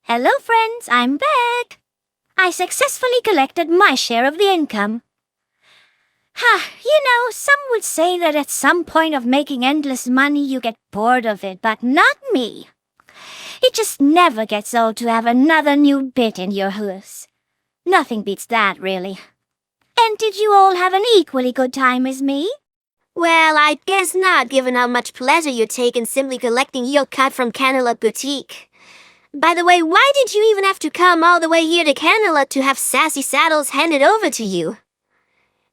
Hello friends, I'm back. I successfully collected my share of the income. Some would say that at some point of making endless money you get bored of it, but not me. It just never gets old to have another new bit in your house. Nothing beats that, really. And did you all have an equally good time as me? Well, I guess not, given how much pleasure you take in simply collecting your cut from Canela Boutique. By the way, why did you even have to come all the way here to Canela to have sassy saddles handed over to you?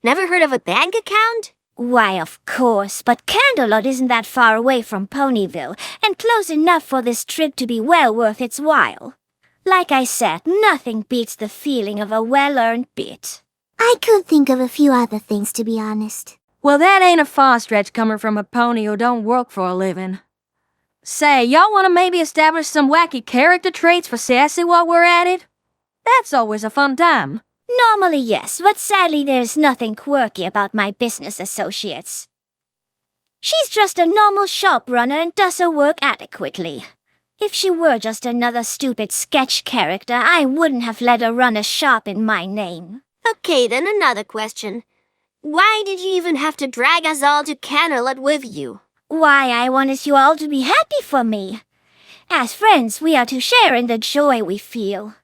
Never heard of a bank account? Why, of course, but Canterlot isn't that far away from Ponyville, and close enough for this trip to be well worth its while. Like I said, nothing beats the feeling of a well-earned bit. I could think of a few other things, to be honest. Well, that ain't a far stretch coming from a pony who don't work for a living. Say, y'all want to maybe establish some wacky character traits for Sassy while we're at it? That's always a fun time. Normally, yes, but sadly there's nothing quirky about my business associates. She's just a normal shop runner and does her work adequately. If she were just another stupid sketch character, I wouldn't have let her run a shop in my name. Okay, then another question. Why did you even have to drag us all to Canterlot with you? Why, I wanted you all to be happy for me. As friends, we are to share in the joy we feel.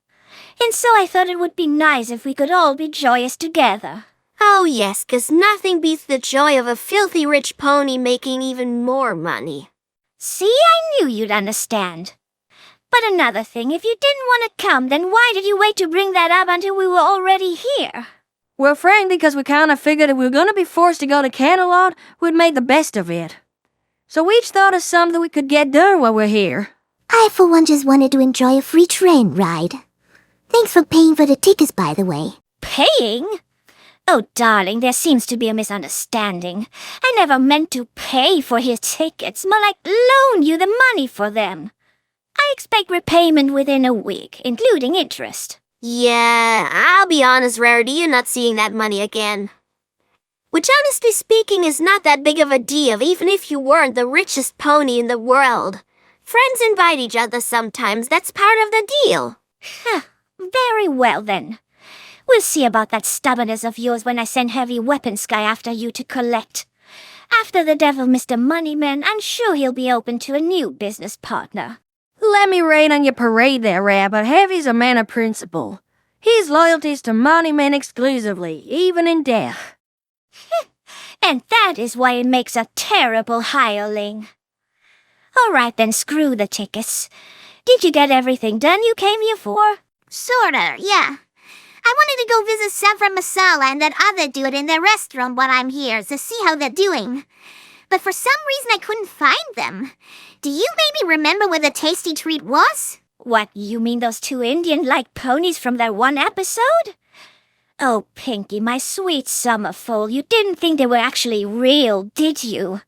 And so I thought it would be nice if we could all be joyous together. Oh yes, 'cause nothing beats the joy of a filthy rich pony making even more money. See, I knew you'd understand. But another thing, if you didn't want to come, then why did you wait to bring that up until we were already here? Well, frankly, because we kind of figured if we were going to be forced to go to Canterlot, we'd make the best of it. So we each thought of something we could get done while we're here. I, for one, just wanted to enjoy a free train ride. Thanks for paying for the tickets, by the way. Paying? Oh, darling, there seems to be a misunderstanding. I never meant to pay for his tickets, more like loan you the money for them. I expect repayment within a week, including interest. Yeah, I'll be honest, Rarity, you're not seeing that money again. Which, honestly speaking, is not that big of a deal, even if you weren't the richest pony in the world. Friends invite each other sometimes, that's part of the deal. Very well, then. We'll see about that stubbornness of yours when I send Heavy Weapons Guy after you to collect. After the devil Mr. Moneyman, I'm sure he'll be open to a new business partner. Let me rain on your parade there, Rabbit. Heavy's a man of principle. His loyalty's to Moneyman exclusively, even in death. And that is why it makes a terrible hireling. All right, then, screw the tickets. Did you get everything done you came here for? Sorta, yeah. I wanted to go visit Savra Masala and that other dude in their restaurant while I'm here to see how they're doing. But for some reason I couldn't find them. Do you maybe remember where the tasty treat was? What, you mean those two Indian-like ponies from that one episode? Oh, Pinky, my sweet summer foal, you didn't think they were actually real, did you?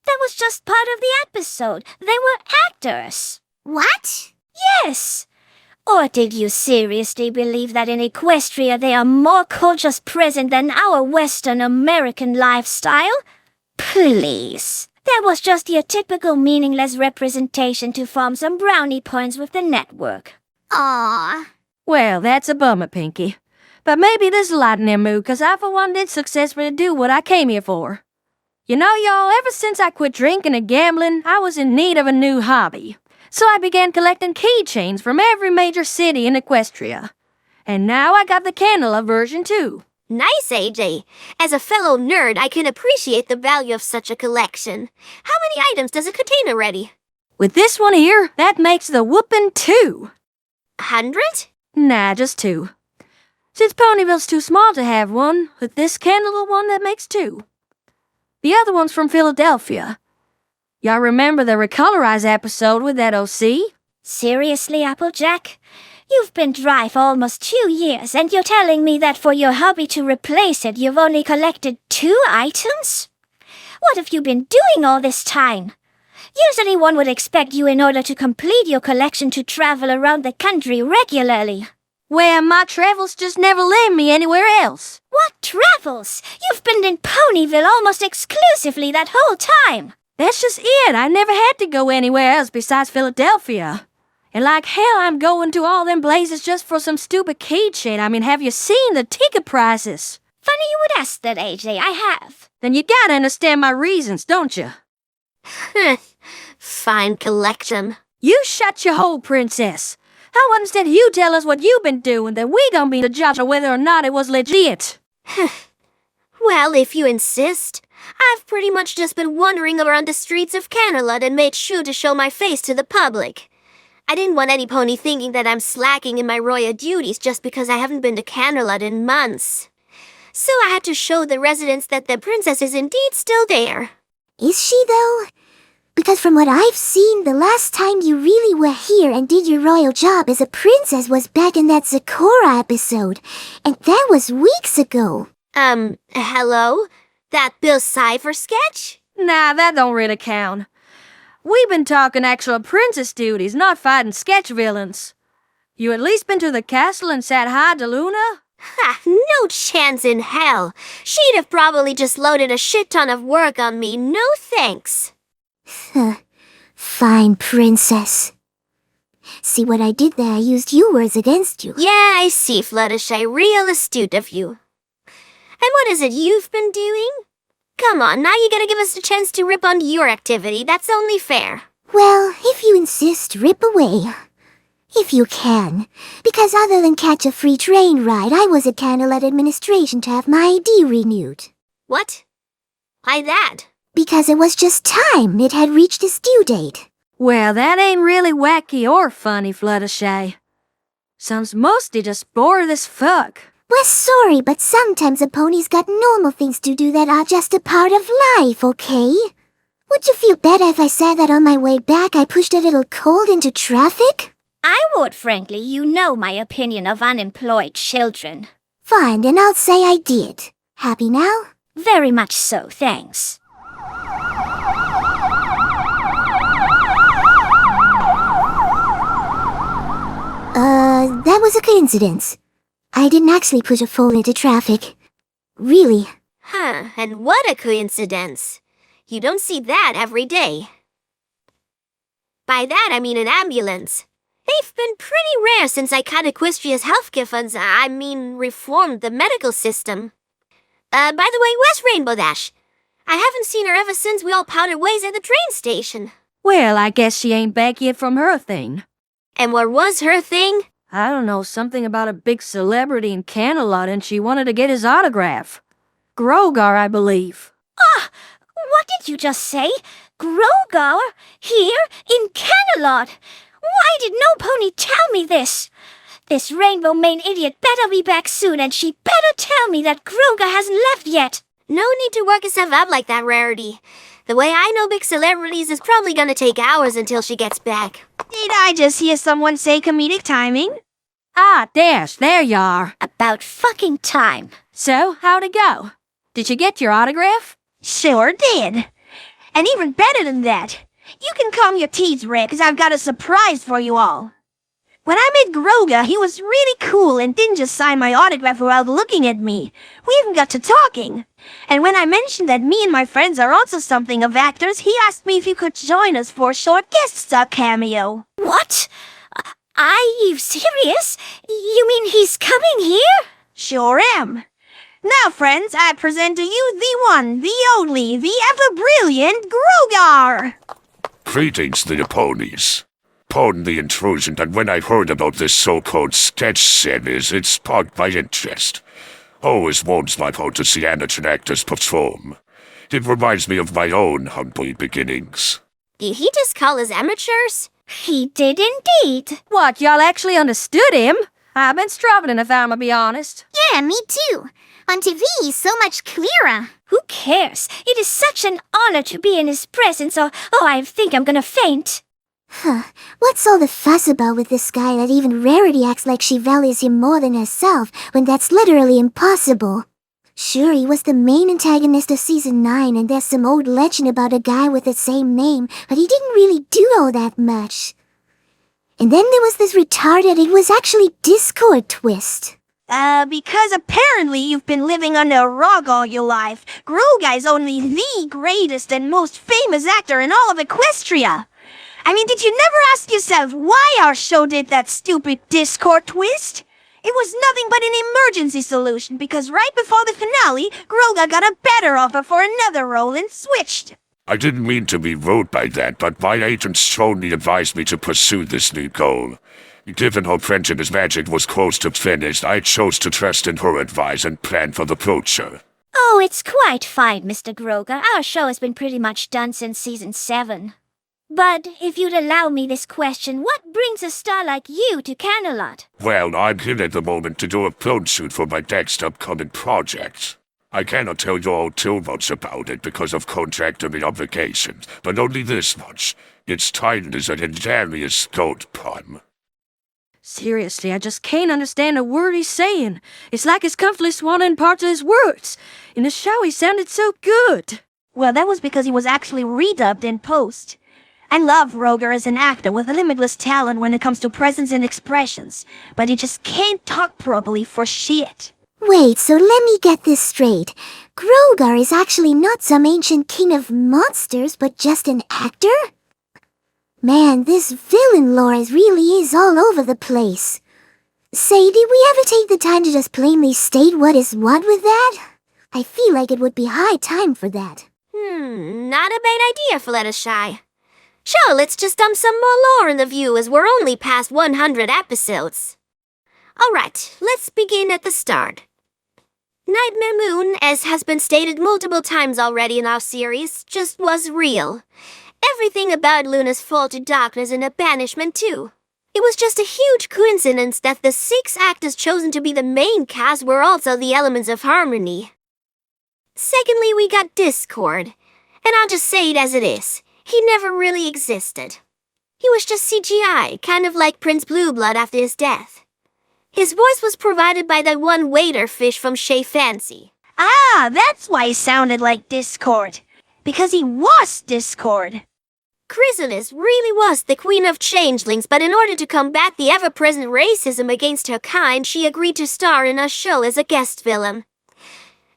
That was just part of the episode. They were actors. What? Yes. Or did you seriously believe that in Equestria they are more cultures present than our Western American lifestyle? Please. That was just your typical meaningless representation to farm some brownie points with the network. Aww. Well, that's a bummer, Pinky. But maybe this will lighten their mood, 'cause I for one did successfully do what I came here for. You know, y'all, ever since I quit drinking and gambling, I was in need of a new hobby. So I began collecting keychains from every major city in Equestria. And now I got the Canela version too. Nice, AJ. As a fellow nerd, I can appreciate the value of such a collection. How many items does it contain already? With this one here, that makes the whoopin' 2. 100? Nah, just 2. Since Ponyville's too small to have one, with this Canela one that makes 2. The other one's from Philadelphia. Y'all remember the Recolorize episode with that OC? Seriously, Applejack? You've been dry for almost 2 years, and you're telling me that for your hobby to replace it, you've only collected 2 items? What have you been doing all this time? Usually one would expect you in order to complete your collection to travel around the country regularly. Well, my travels just never led me anywhere else. What travels? You've been in Ponyville almost exclusively that whole time. That's just it. I never had to go anywhere else besides Philadelphia. And like hell, I'm going to all them places just for some stupid keychain. I mean, have you seen the ticket prices? Funny you would ask that, AJ. I have. Then you gotta understand my reasons, don't you? Fine, collect them. You shut your hole, princess. How instead you tell us what you've been doing, then we gonna be the judge of whether or not it was legit. Well, if you insist. I've pretty much just been wandering around the streets of Canterlot and made sure to show my face to the public. I didn't want any pony thinking that I'm slacking in my royal duties just because I haven't been to Canterlot in months. So I had to show the residents that the princess is indeed still there. Is she, though? Because from what I've seen, the last time you really were here and did your royal job as a princess was back in that Sakura episode. And that was weeks ago. Hello? That Bill Cipher sketch? Nah, that don't really count. We've been talking actual princess duties, not fighting sketch villains. You at least been to the castle and said hi to Luna? Ha, no chance in hell. She'd have probably just loaded a shit ton of work on me. No thanks. Fine, princess. See what I did there? I used your words against you. Yeah, I see, Fluttershy. Real astute of you. And what is it you've been doing? Come on, now you gotta give us a chance to rip on your activity. That's only fair. Well, if you insist, rip away. If you can. Because other than catch a free train ride, I was at Canterlot Administration to have my ID renewed. What? Why that? Because it was just time. It had reached its due date. Well, that ain't really wacky or funny, Fluttershy. Sounds mostly just bored as fuck. We're sorry, but sometimes a pony's got normal things to do that are just a part of life, okay? Would you feel better if I said that on my way back I pushed a little cold into traffic? I would, frankly. You know my opinion of unemployed children. Fine, then I'll say I did. Happy now? Very much so, thanks. That was a coincidence. I didn't actually push a foal into traffic. Really. Huh, and what a coincidence. You don't see that every day. By that, I mean an ambulance. They've been pretty rare since I cut Equistria's healthcare funds, reformed the medical system. By the way, where's Rainbow Dash? I haven't seen her ever since we all parted ways at the train station. Well, I guess she ain't back yet from her thing. And what was her thing? I don't know, something about a big celebrity in Canterlot and she wanted to get his autograph. Grogar, I believe. Ah! What did you just say? Grogar? Here? In Canterlot? Why did no pony tell me this? This Rainbow Mane idiot better be back soon and she better tell me that Grogar hasn't left yet. No need to work yourself up like that, Rarity. The way I know big celebrities is probably gonna take hours until she gets back. Did I just hear someone say comedic timing? Ah, Dash, there you are. About fucking time. So, how'd it go? Did you get your autograph? Sure did. And even better than that, you can calm your teeth, Red, because I've got a surprise for you all. When I met Groga, he was really cool and didn't just sign my autograph without looking at me. We even got to talking. And when I mentioned that me and my friends are also something of actors, he asked me if he could join us for a short guest star cameo. What? Are you serious? You mean he's coming here? Sure am. Now, friends, I present to you the one, the only, the ever-brilliant Grogar! Greetings, the ponies. Pardon the intrusion, and when I heard about this so-called sketch series, it sparked my interest. Always warms my heart to see amateur actors perform. It reminds me of my own humble beginnings. Did he just call us amateurs? He did indeed. What, y'all actually understood him? I've been struggling if I'm to be honest. Yeah, me too. On TV, he's so much clearer. Who cares? It is such an honor to be in his presence, or I think I'm gonna faint. What's all the fuss about with this guy that even Rarity acts like she values him more than herself, when that's literally impossible? Sure, he was the main antagonist of Season 9, and there's some old legend about a guy with the same name, but he didn't really do all that much. And then there was this retarded, it was actually Discord twist. Because apparently you've been living under a rock all your life. Grogai's only the greatest and most famous actor in all of Equestria. I mean, did you never ask yourself why our show did that stupid Discord twist? It was nothing but an emergency solution because right before the finale, Groga got a better offer for another role and switched. I didn't mean to be rude by that, but my agent strongly advised me to pursue this new goal. Given her friend and his magic was close to finished, I chose to trust in her advice and plan for the future. Oh, it's quite fine, Mr. Groga. Our show has been pretty much done since season 7. But if you'd allow me this question, what brings a star like you to Camelot? Well, I'm here at the moment to do a film shoot for my next upcoming project. I cannot tell you all too much about it because of contractual obligations, but only this much. Its title is an hilarious goat pun. Seriously, I just can't understand a word he's saying. It's like he's constantly swallowing parts of his words. In the show, he sounded so good. Well, that was because he was actually redubbed in post. I love Roger as an actor with limitless talent when it comes to presence and expressions, but he just can't talk properly for shit. Wait, so let me get this straight. Grogar is actually not some ancient king of monsters, but just an actor? Man, this villain lore really is all over the place. Say, did we ever take the time to just plainly state what is what with that? I feel like it would be high time for that. Not a bad idea, Fluttershy. Sure, let's just dump some more lore in the view as we're only past 100 episodes. Alright, let's begin at the start. Nightmare Moon, as has been stated multiple times already in our series, just was real. Everything about Luna's fall to darkness and her banishment, too. It was just a huge coincidence that the 6 actors chosen to be the main cast were also the elements of harmony. Secondly, we got Discord. And I'll just say it as it is. He never really existed. He was just CGI, kind of like Prince Blueblood after his death. His voice was provided by that one waiter fish from Shea Fancy. Ah, that's why he sounded like Discord. Because he was Discord. Chrysalis really was the queen of changelings, but in order to combat the ever-present racism against her kind, she agreed to star in our show as a guest villain.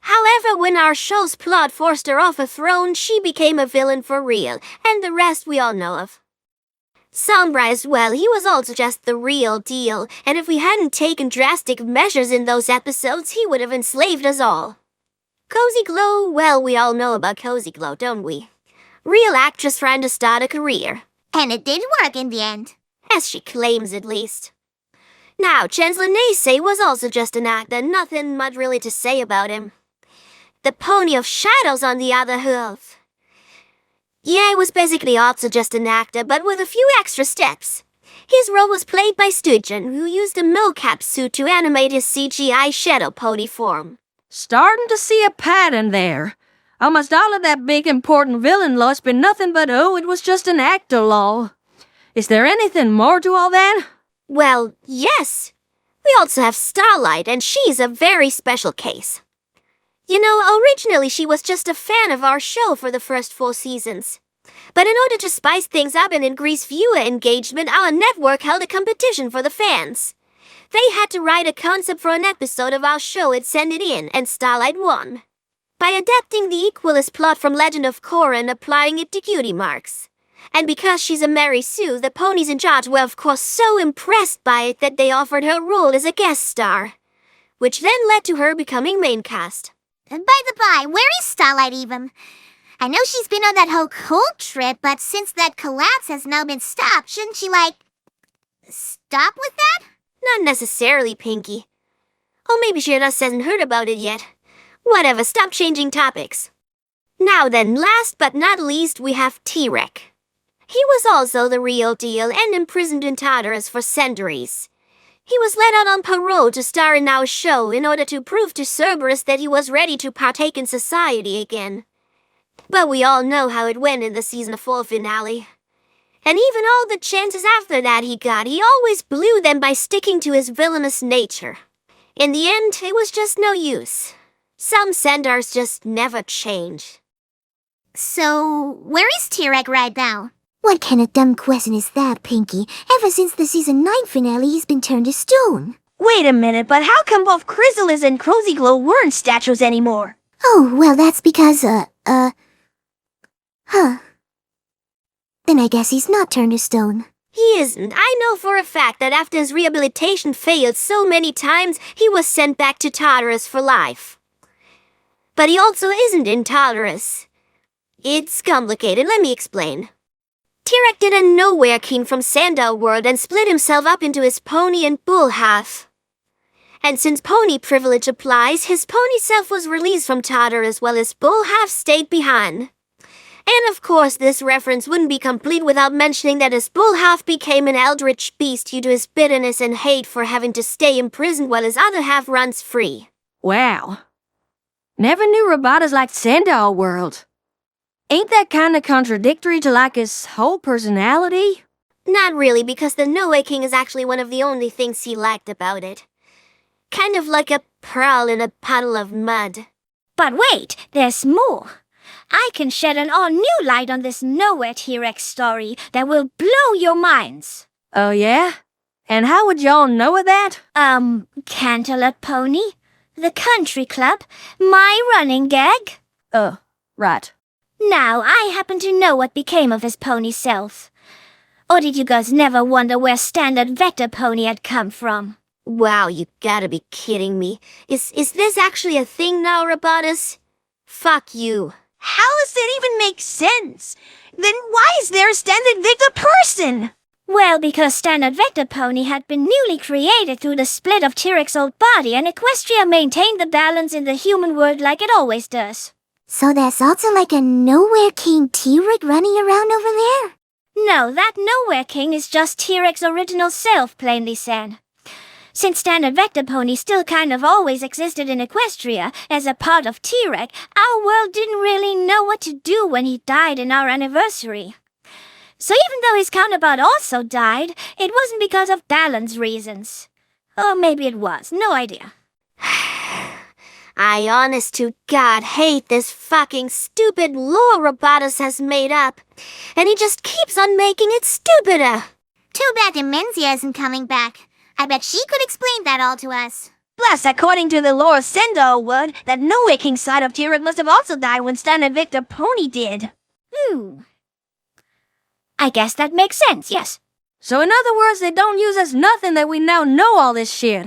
However, when our show's plot forced her off a throne, she became a villain for real, and the rest we all know of. Sombra as well, he was also just the real deal, and if we hadn't taken drastic measures in those episodes, he would have enslaved us all. Cozy Glow, well, we all know about Cozy Glow, don't we? Real actress trying to start a career. And it did work in the end. As she claims, at least. Now, Chancellor Naysay was also just an actor, nothing much really to say about him. The Pony of Shadows, on the other hand. Yeah, he was basically also just an actor, but with a few extra steps. His role was played by Sturgeon, who used a mocap suit to animate his CGI shadow pony form. Starting to see a pattern there. Almost all of that big important villain law's been nothing but, oh, it was just an actor law. Is there anything more to all that? Well, yes. We also have Starlight, and she's a very special case. You know, originally she was just a fan of our show for the first 4 seasons. But in order to spice things up and increase viewer engagement, our network held a competition for the fans. They had to write a concept for an episode of our show and send it in, and Starlight won. By adapting the Equalist plot from Legend of Korra and applying it to cutie marks. And because she's a Mary Sue, the ponies in charge were of course so impressed by it that they offered her a role as a guest star. Which then led to her becoming main cast. By the by, where is Starlight even? I know she's been on that whole cold trip, but since that collapse has now been stopped, shouldn't she, stop with that? Not necessarily, Pinky. Or maybe she just hasn't heard about it yet. Whatever, stop changing topics. Now then, last but not least, we have T-Rex. He was also the real deal and imprisoned in Tartarus for centuries. He was let out on parole to star in our show in order to prove to Cerberus that he was ready to partake in society again. But we all know how it went in the season 4 finale. And even all the chances after that he got, he always blew them by sticking to his villainous nature. In the end, it was just no use. Some centaurs just never change. So, where is T-Rex right now? What kind of dumb question is that, Pinky? Ever since the season 9 finale, he's been turned to stone. Wait a minute, but how come both Chrysalis and Cozy Glow weren't statues anymore? Oh, well, that's because, Then I guess he's not turned to stone. He isn't. I know for a fact that after his rehabilitation failed so many times, he was sent back to Tartarus for life. But he also isn't in Tartarus. It's complicated, let me explain. Tirek did a nowhere king from Sandal world and split himself up into his pony and bull half. And since pony privilege applies, his pony self was released from Tartarus while his bull half stayed behind. And of course, this reference wouldn't be complete without mentioning that his bull half became an eldritch beast due to his bitterness and hate for having to stay imprisoned while his other half runs free. Wow. Never knew Robotas liked Sandal world. Ain't that kinda contradictory to like his whole personality? Not really, because the No-Way King is actually one of the only things he liked about it. Kind of like a pearl in a puddle of mud. But wait, there's more. I can shed an all-new light on this Nowhere T-Rex story that will blow your minds. Oh yeah? And how would y'all know of that? Cantaloupe Pony, the country club, my running gag. Right. Now, I happen to know what became of his pony self. Or did you guys never wonder where Standard Vector Pony had come from? Wow, you gotta be kidding me. Is this actually a thing now, Robotas? Fuck you. How does that even make sense? Then why is there a Standard Vector person? Well, because Standard Vector Pony had been newly created through the split of T-Rex's old body, and Equestria maintained the balance in the human world like it always does. So there's also like a Nowhere King T-Rex running around over there? No, that Nowhere King is just T-Rex's original self, plainly said. Since Standard Vector Pony still kind of always existed in Equestria as a part of T-Rex, our world didn't really know what to do when he died in our anniversary. So even though his counterpart also died, it wasn't because of balance reasons. Or maybe it was, no idea. I honest to God hate this fucking stupid lore Robotas has made up. And he just keeps on making it stupider. Too bad Dementia isn't coming back. I bet she could explain that all to us. Plus, according to the lore of Sandal world, that Nowhere King side of T-Rex must have also died when Standard Vector Pony did. I guess that makes sense, yes. So in other words, they don't use as nothing that we now know all this shit.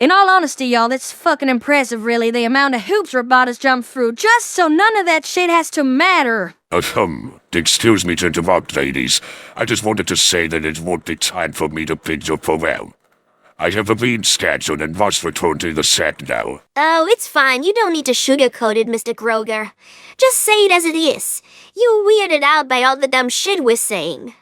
In all honesty, y'all, it's fucking impressive, really, the amount of hoops Robotas jump through, just so none of that shit has to matter. Excuse me to interrupt, ladies. I just wanted to say that it won't be time for me to bid you farewell. I have a mean schedule and must return to the set now. Oh, it's fine. You don't need to sugarcoat it, Mr. Groger. Just say it as it is. You weirded out by all the dumb shit we're saying.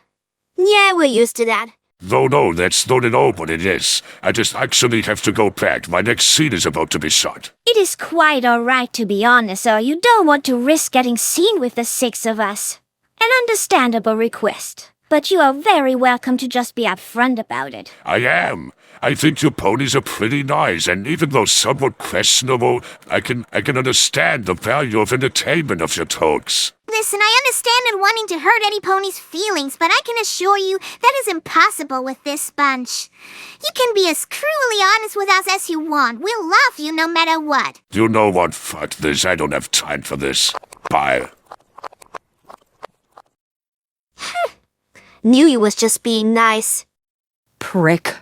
Yeah, we're used to that. No, that's not at all what it is. I just actually have to go back. My next scene is about to be shot. It is quite alright, to be honest, sir. You don't want to risk getting seen with the six of us. An understandable request. But you are very welcome to just be upfront about it. I am. I think your ponies are pretty nice, and even though somewhat questionable, I can understand the value of entertainment of your talks. Listen, I understand and wanting to hurt any pony's feelings, but I can assure you that is impossible with this bunch. You can be as cruelly honest with us as you want. We'll love you no matter what. You know what? Fuck this. I don't have time for this. Bye. Knew you was just being nice. Prick.